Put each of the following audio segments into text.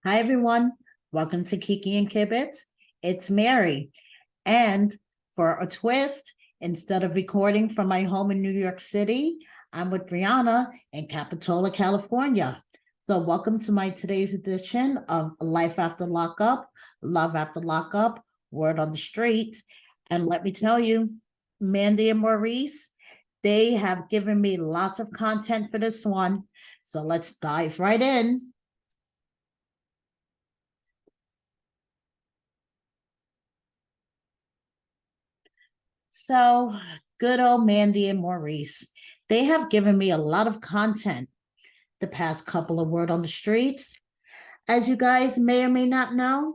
Hi, everyone. Welcome to Kiki and Kibbitz. It's Mary. And for a twist, instead of recording from my home in New York City, I'm with Brianna in Capitola, California. So, welcome to my today's edition of Life After Lockup, Love After Lockup, Word on the Street. And let me tell you, Mandy and Maurice, they have given me lots of content for this one. So, let's dive right in. So, good old Mandy and Maurice. They have given me a lot of content the past couple of Word on the Streets. As you guys may or may not know,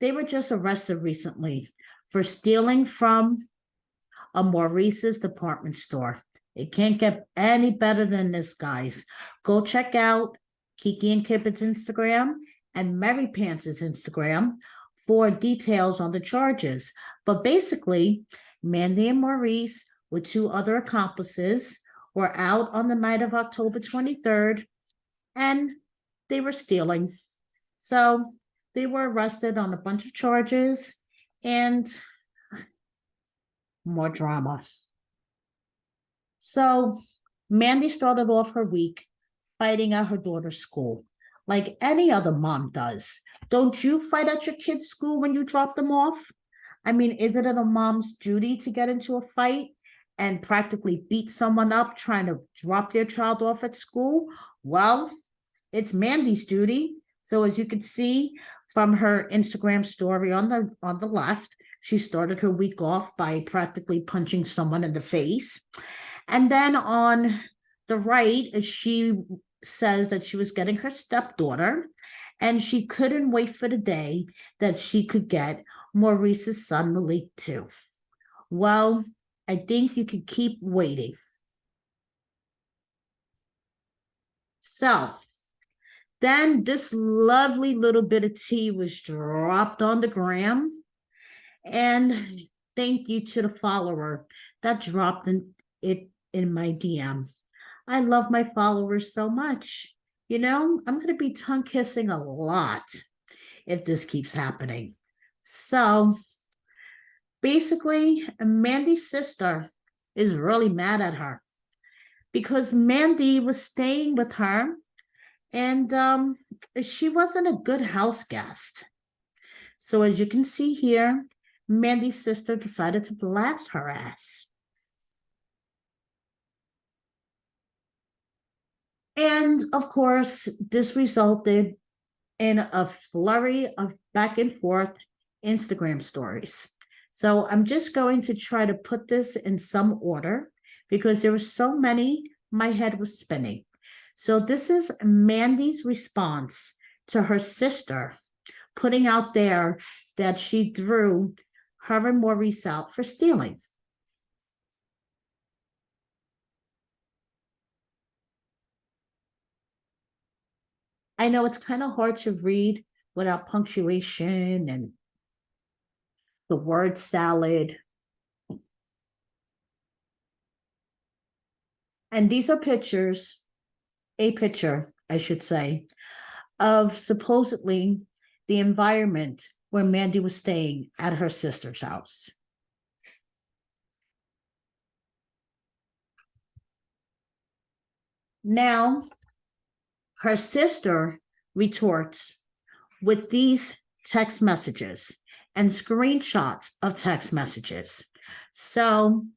they were just arrested recently for stealing from a Maurice's department store. It can't get any better than this, guys. Go check out Kiki and Kippett's Instagram and Mary Pants' Instagram for details on the charges. But basically, Mandy and Maurice, with two other accomplices, were out on the night of October 23rd and they were stealing. So they were arrested on a bunch of charges and more drama. So Mandy started off her week fighting at her daughter's school, like any other mom does. Don't you fight at your kid's school when you drop them off? I mean, isn't it a mom's duty to get into a fight and practically beat someone up trying to drop their child off at school? Well, it's Mandy's duty. So as you can see from her Instagram story on the left, she started her week off by practically punching someone in the face. And then on the right, she says that she was getting her stepdaughter and she couldn't wait for the day that she could get Maurice's son Malik too. Well, I think you could keep waiting. So then this lovely little bit of tea was dropped on the gram. And thank you to the follower that dropped it in my DM. I love my followers so much. You know, I'm going to be tongue kissing a lot if this keeps happening. So basically, Mandy's sister is really mad at her because Mandy was staying with her and she wasn't a good house guest. So as you can see here, Mandy's sister decided to blast her ass. And of course, this resulted in a flurry of back and forth Instagram stories. So I'm just going to try to put this in some order because there were so many, my head was spinning. So this is Mandy's response to her sister putting out there that she drew her and Maurice out for stealing. I know it's kind of hard to read without punctuation and the word salad. And these are pictures, a picture, I should say, of supposedly the environment where Mandy was staying at her sister's house. Now, her sister retorts with these text messages and screenshots of text messages. So,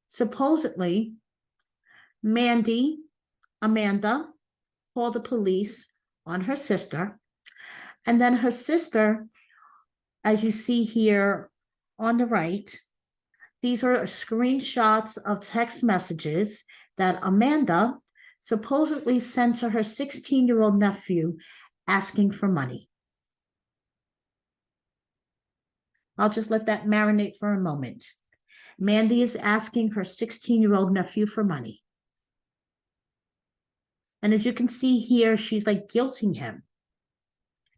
supposedly, Amanda, called the police on her sister. And then her sister, as you see here on the right, these are screenshots of text messages that Amanda supposedly sent to her 16-year-old nephew asking for money. I'll just let that marinate for a moment. Mandy is asking her 16-year-old nephew for money. And as you can see here, she's like guilting him.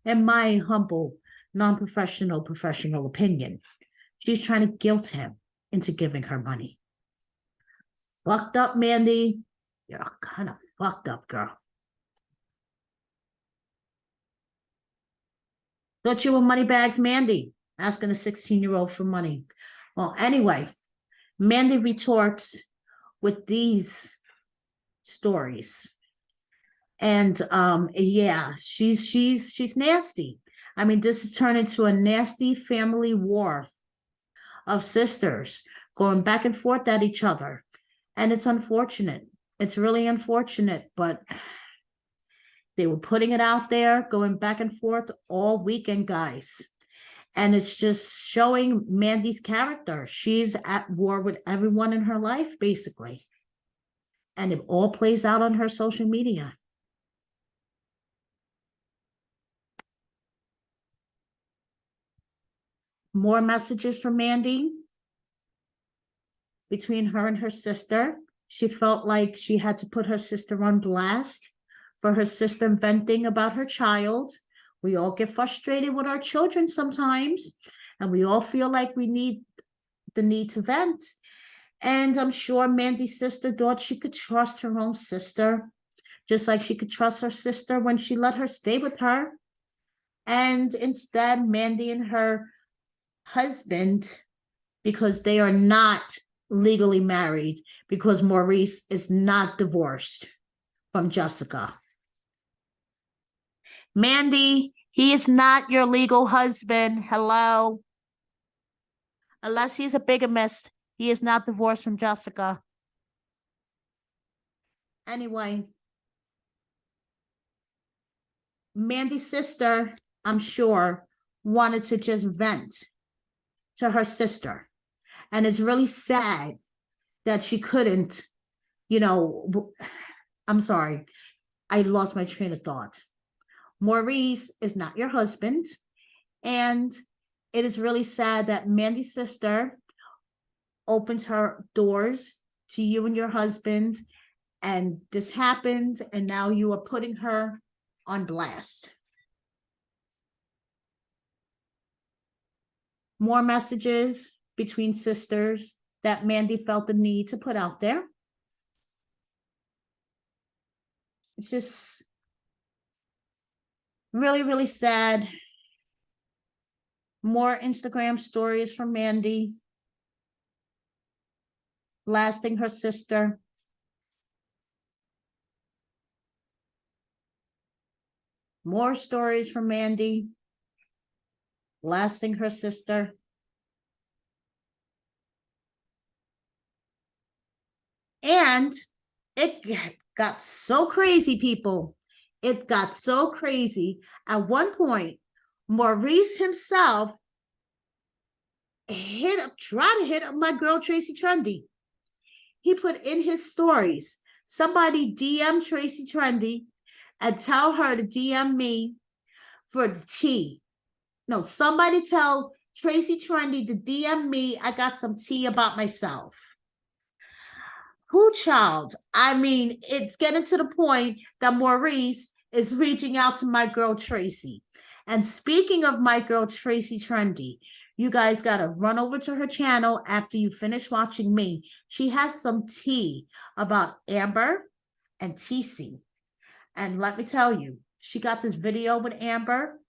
In my humble, non-professional, professional opinion, she's trying to guilt him into giving her money. Fucked up, Mandy. You're kind of fucked up, girl. Thought you were Moneybags Mandy, asking a 16-year-old for money. Well, anyway, Mandy retorts with these stories. And yeah, she's nasty. I mean, this has turned into a nasty family war of sisters going back and forth at each other. And it's unfortunate. It's really unfortunate, but they were putting it out there, going back and forth all weekend, guys. And it's just showing Mandy's character. She's at war with everyone in her life, basically. And it all plays out on her social media. More messages from Mandy between her and her sister. She felt like she had to put her sister on blast for her sister venting about her child. We all get frustrated with our children sometimes, and we all feel like we need the need to vent. And I'm sure Mandy's sister thought she could trust her own sister, just like she could trust her sister when she let her stay with her. And instead, Mandy and her husband, because they are not legally married, because Maurice is not divorced from Jessica. Mandy, he is not your legal husband. Hello. Unless he's a bigamist, he is not divorced from Jessica. Anyway, Mandy's sister, I'm sure, wanted to just vent to her sister. And it's really sad that she couldn't, you know, I'm sorry, I lost my train of thought. Maurice is not your husband. And it is really sad that Mandy's sister opens her doors to you and your husband, and this happened, and now you are putting her on blast. More messages between sisters that Mandy felt the need to put out there. It's just really, really sad. More Instagram stories from Mandy blasting her sister. More stories from Mandy blasting her sister. And it got so crazy, people. It got so crazy. At one point, Maurice himself tried to hit up my girl Tracy Trendy. He put in his stories, somebody DM Tracy Trendy and tell her to DM me for the tea. No, somebody tell Tracy Trendy to DM me. I got some tea about myself. Who child? I mean, it's getting to the point that Maurice is reaching out to my girl Tracy. And speaking of my girl Tracy Trendy, you guys got to run over to her channel after you finish watching me. She has some tea about Amber and TC. And let me tell you, she got this video with Amber,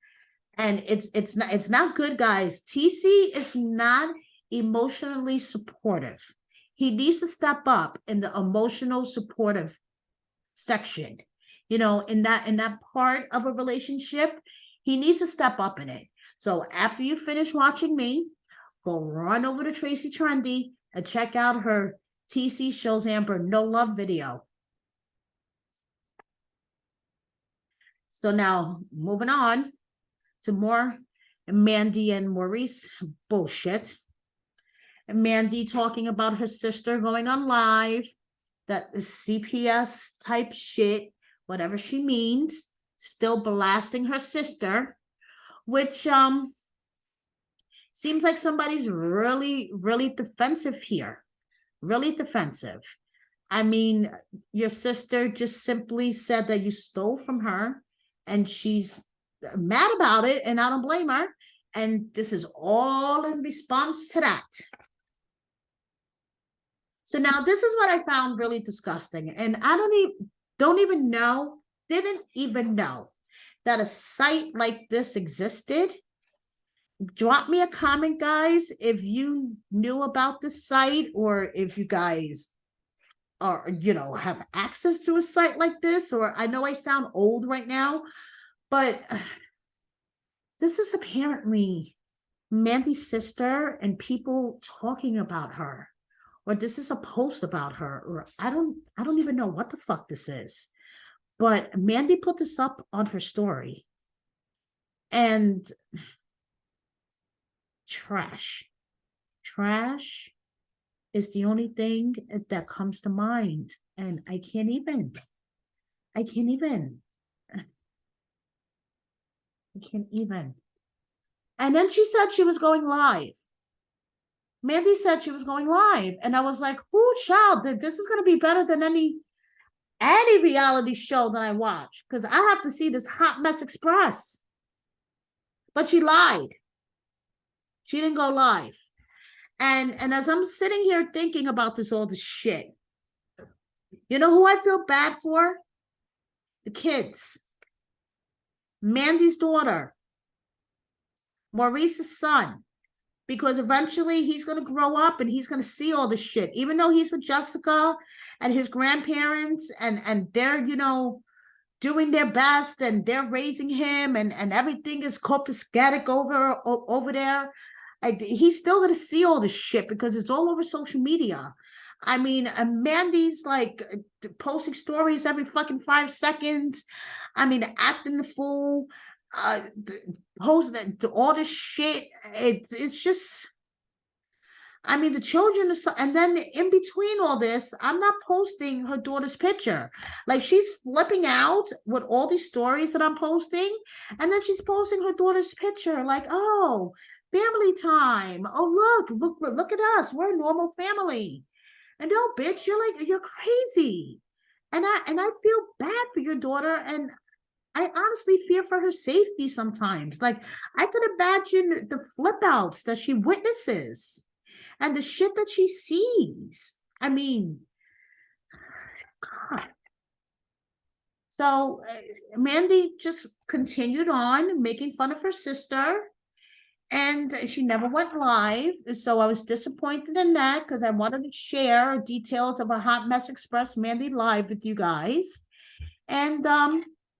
and it's not good, guys. TC is not emotionally supportive. He needs to step up in the emotional supportive section. You know, in that part of a relationship, he needs to step up in it. So after you finish watching me, go run over to Tracy Trendy and check out her TC shows Amber no love video. So now moving on to more Mandy and Maurice bullshit. Mandy talking about her sister going on live, that CPS type shit, whatever she means, still blasting her sister, which seems like somebody's really, really defensive here. Really defensive. I mean, your sister just simply said that you stole from her, and she's mad about it, and I don't blame her. And this is all in response to that. So now this is what I found really disgusting. And I didn't even know that a site like this existed. Drop me a comment, guys, if you knew about the site, or if you guys are, have access to a site like this. Or I know I sound old right now, but this is apparently Mandy's sister and people talking about her, or this is a post about her, or I don't even know what the fuck this is. But Mandy put this up on her story, and trash. Trash is the only thing that comes to mind. And I can't even. I can't even. And then she said she was going live. Mandy said she was going live. And I was like, oh, child, this is going to be better than any reality show that I watch, because I have to see this Hot Mess Express. But she lied. She didn't go live. And as I'm sitting here thinking about all this shit, you know who I feel bad for? The kids. Mandy's daughter, Maurice's son, because eventually he's going to grow up and he's going to see all this shit, even though he's with Jessica and his grandparents, and they're, doing their best, and they're raising him, and everything is copacetic over there. He's still going to see all this shit because it's all over social media. I mean, Mandy's like posting stories every fucking 5 seconds. I mean, acting the fool, posting all this shit. It's just, I mean, the children, and then in between all this, I'm not posting her daughter's picture. Like, she's flipping out with all these stories that I'm posting, and then she's posting her daughter's picture, like, oh, family time. Oh, look at us. We're a normal family. And no, bitch, you're crazy. And I feel bad for your daughter, and I honestly fear for her safety sometimes. Like, I could imagine the flip outs that she witnesses and the shit that she sees. I mean, God. So Mandy just continued on making fun of her sister, and she never went live. So I was disappointed in that, because I wanted to share details of a Hot Mess Express Mandy live with you guys. And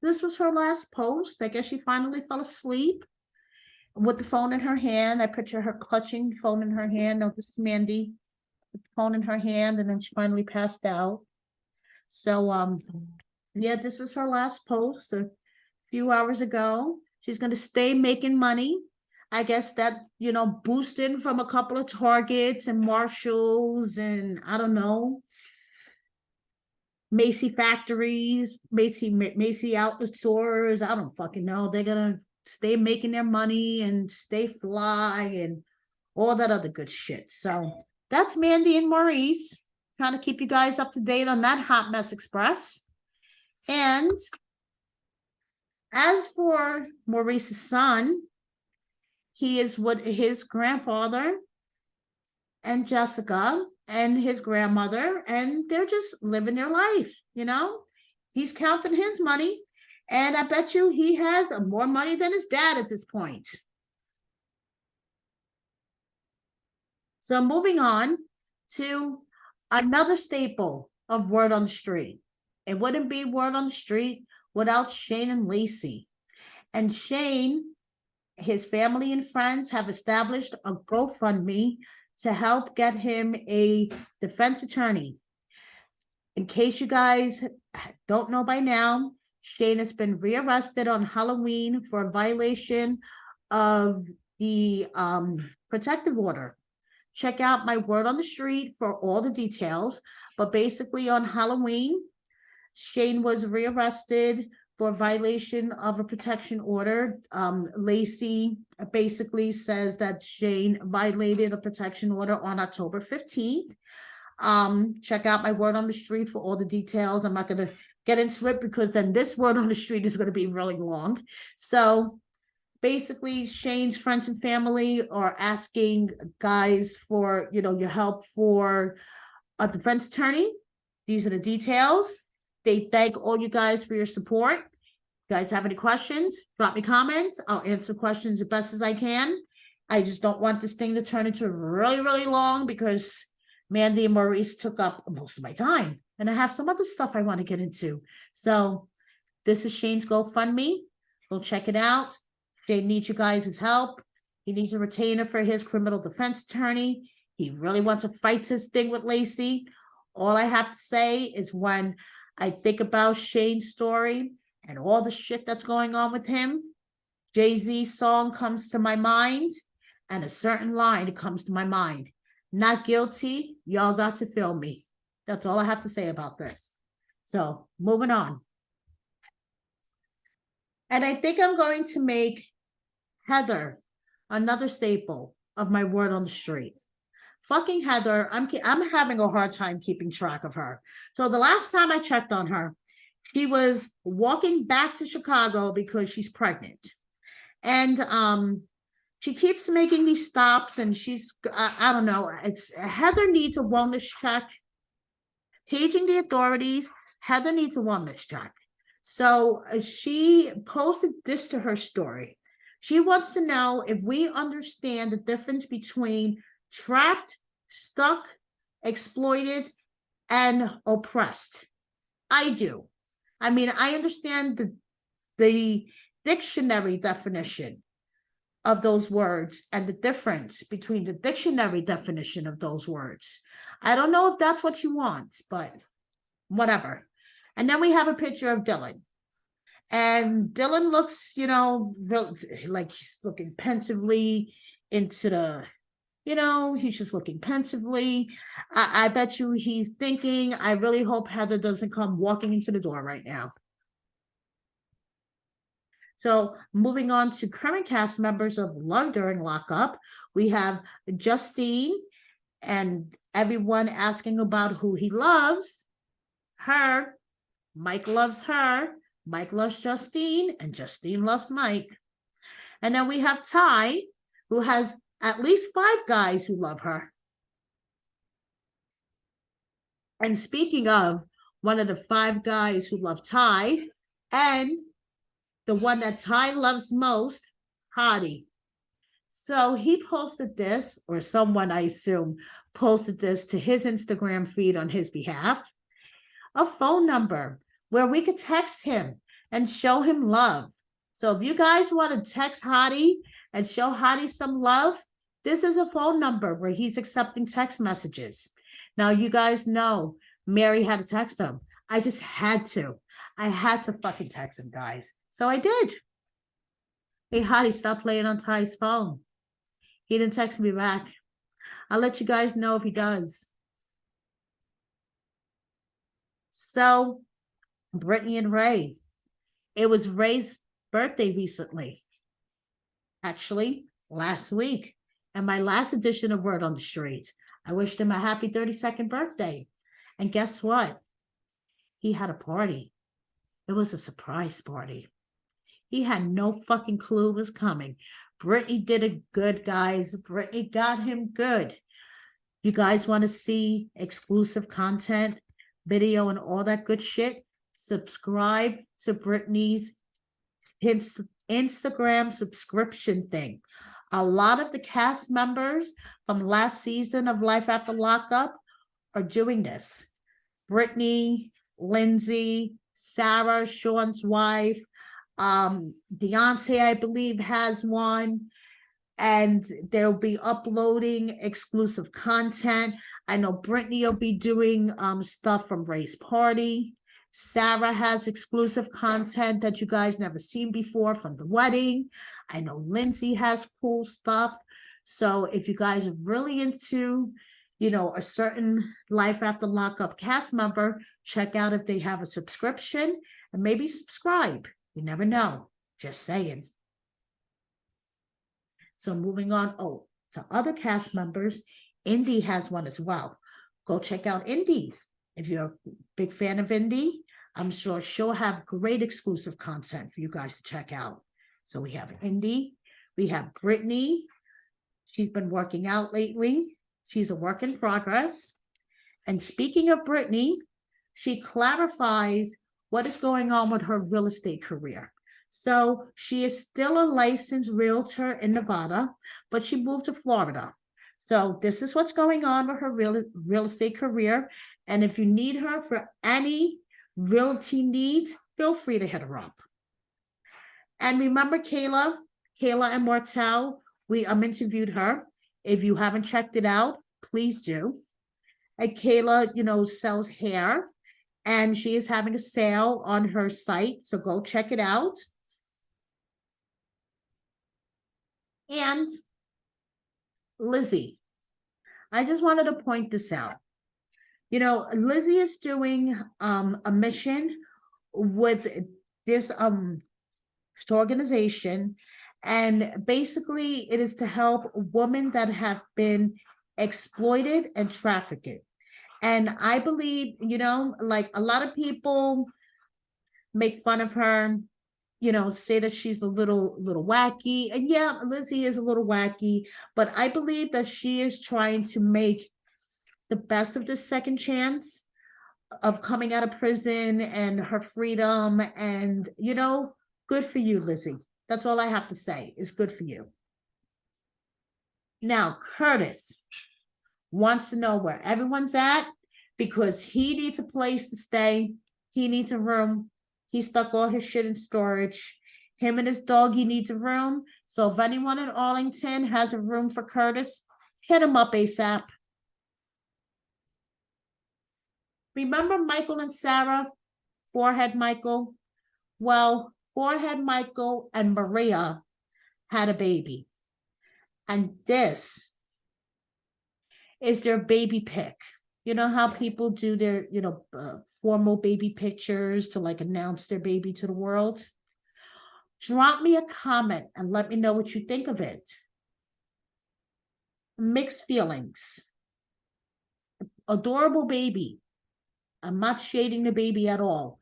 this was her last post. I guess she finally fell asleep with the phone in her hand. I picture her clutching the phone in her hand. No, this is Mandy, with the phone in her hand, and then she finally passed out. So yeah, this was her last post a few hours ago. She's going to stay making money. I guess that, boosted from a couple of Targets and Marshalls, and I don't know, Macy factories, Macy outlet stores. I don't fucking know. They're going to stay making their money and stay fly and all that other good shit. So that's Mandy and Maurice. Trying to keep you guys up to date on that Hot Mess Express. And as for Maurice's son, he is with his grandfather and Jessica and his grandmother, and they're just living their life, He's counting his money, and I bet you he has more money than his dad at this point. So moving on to another staple of Word on the Street. It wouldn't be Word on the Street without Shane and Lacey. And Shane, his family and friends have established a GoFundMe to help get him a defense attorney. In case you guys don't know by now, Shane has been rearrested on Halloween for a violation of the protective order. Check out my Word on the Street for all the details. But basically, on Halloween, Shane was rearrested for violation of a protection order. Lacey basically says that Shane violated a protection order on October 15th. Check out my Word on the Street for all the details. I'm not going to get into it, because then this Word on the Street is going to be really long. So basically, Shane's friends and family are asking guys for, your help for a defense attorney. These are the details. They thank all you guys for your support. You guys have any questions? Drop me comments. I'll answer questions as best as I can. I just don't want this thing to turn into really, really long because Mandy and Maurice took up most of my time. And I have some other stuff I want to get into. So this is Shane's GoFundMe. Go check it out. Shane needs you guys' help. He needs a retainer for his criminal defense attorney. He really wants to fight this thing with Lacey. All I have to say is when I think about Shane's story and all the shit that's going on with him, Jay-Z's song comes to my mind and a certain line comes to my mind. Not guilty. Y'all got to feel me. That's all I have to say about this. So moving on. And I think I'm going to make Heather another staple of my word on the street. Fucking Heather, I'm having a hard time keeping track of her. So the last time I checked on her, she was walking back to Chicago because she's pregnant. And she keeps making these stops and she's, I don't know, it's Heather needs a wellness check. Paging the authorities, Heather needs a wellness check. So she posted this to her story. She wants to know if we understand the difference between trapped, stuck, exploited, and oppressed. I do. I mean, I understand the dictionary definition of those words and the difference between the dictionary definition of those words. I don't know if that's what you want, but whatever. And then we have a picture of Dylan. And Dylan looks, you know, like he's looking pensively into the, you know, he's just looking pensively. I bet you he's thinking, I really hope Heather doesn't come walking into the door right now. So moving on to current cast members of Love During Lockup, we have Justine and everyone asking about who he loves. Her. Mike loves her. Mike loves Justine, and Justine loves Mike. And then we have Ty, who has at least 5 guys who love her. And speaking of one of the 5 guys who love Ty, and the one that Ty loves most, Hottie. So he posted this, or someone, I assume, posted this to his Instagram feed on his behalf, a phone number where we could text him and show him love. So if you guys want to text Hottie and show Hottie some love, this is a phone number where he's accepting text messages. Now, you guys know Mary had to text him. I just had to. I had to fucking text him, guys. So I did. Hey, Hottie, stop playing on Ty's phone. He didn't text me back. I'll let you guys know if he does. So, Brittany and Ray. It was Ray's birthday recently. Actually, last week. And my last edition of Word on the Street. I wished him a happy 32nd birthday. And guess what? He had a party. It was a surprise party. He had no fucking clue it was coming. Brittany did it good, guys. Brittany got him good. You guys want to see exclusive content, video, and all that good shit? Subscribe to Brittany's Instagram subscription thing. A lot of the cast members from last season of Life After Lockup are doing this. Brittany, Lindsay, Sarah, Sean's wife, Deontay, I believe, has one, and they'll be uploading exclusive content. I know Brittany will be doing stuff from Ray's party. Sarah has exclusive content that you guys never seen before from the wedding. I know Lindsay has cool stuff. So if you guys are really into, you know, a certain Life After Lockup cast member, check out if they have a subscription and maybe subscribe. You never know. Just saying. So moving on, to other cast members, Indy has one as well. Go check out Indy's. If you're a big fan of Indy, I'm sure she'll have great exclusive content for you guys to check out. So we have Indy, we have Brittany. She's been working out lately. She's a work in progress. And speaking of Brittany, she clarifies what is going on with her real estate career. So she is still a licensed realtor in Nevada, but she moved to Florida. So this is what's going on with her real estate career. And if you need her for any realty needs, feel free to hit her up. And remember Kayla and Martell, we interviewed her. If you haven't checked it out, please do. And Kayla, sells hair, and she is having a sale on her site, so go check it out. And Lizzie, I just wanted to point this out. Lizzie is doing a mission with this organization, and basically it is to help women that have been exploited and trafficked. And I believe, like a lot of people make fun of her, say that she's a little wacky. And yeah, Lizzie is a little wacky, but I believe that she is trying to make the best of this second chance of coming out of prison and her freedom. And, good for you, Lizzie. That's all I have to say is good for you. Now, Curtis wants to know where everyone's at because he needs a place to stay. He needs a room. He stuck all his shit in storage. Him and his doggy needs a room. So if anyone in Arlington has a room for Curtis, hit him up ASAP. Remember Michael and Sarah? Forehead Michael? Well, Forehead Michael and Maria had a baby. And this is their baby pic. You know how people do their, formal baby pictures to like announce their baby to the world? Drop me a comment and let me know what you think of it. Mixed feelings. Adorable baby. I'm not shading the baby at all.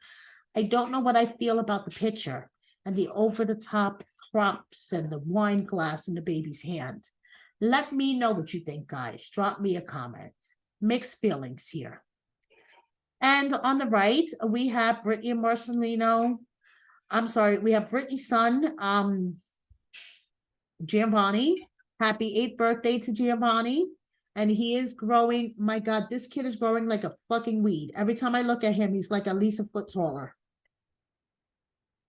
I don't know what I feel about the picture and the over-the-top props and the wine glass in the baby's hand. Let me know what you think, guys. Drop me a comment. Mixed feelings here. And on the right, we have Brittany and Marcelino. We have Brittany's son, Giovanni. Happy 8th birthday to Giovanni. And he is growing. My God, this kid is growing like a fucking weed. Every time I look at him, he's like at least a foot taller.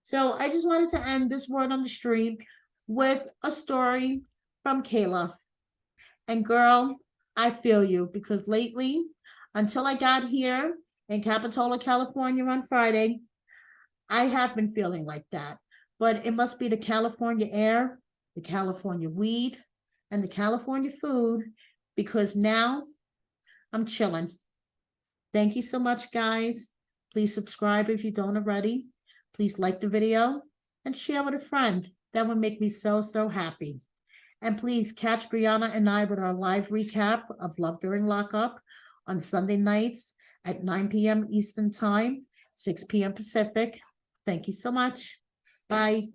So I just wanted to end this word on the stream with a story from Kayla. And girl, I feel you because lately, until I got here in Capitola, California on Friday, I have been feeling like that. But it must be the California air, the California weed, and the California food, because now I'm chilling. Thank you so much, guys. Please subscribe if you don't already. Please like the video and share with a friend. That would make me so, so happy. And please catch Brianna and I with our live recap of Love During Lockup on Sunday nights at 9 p.m. Eastern Time, 6 p.m. Pacific. Thank you so much. Bye.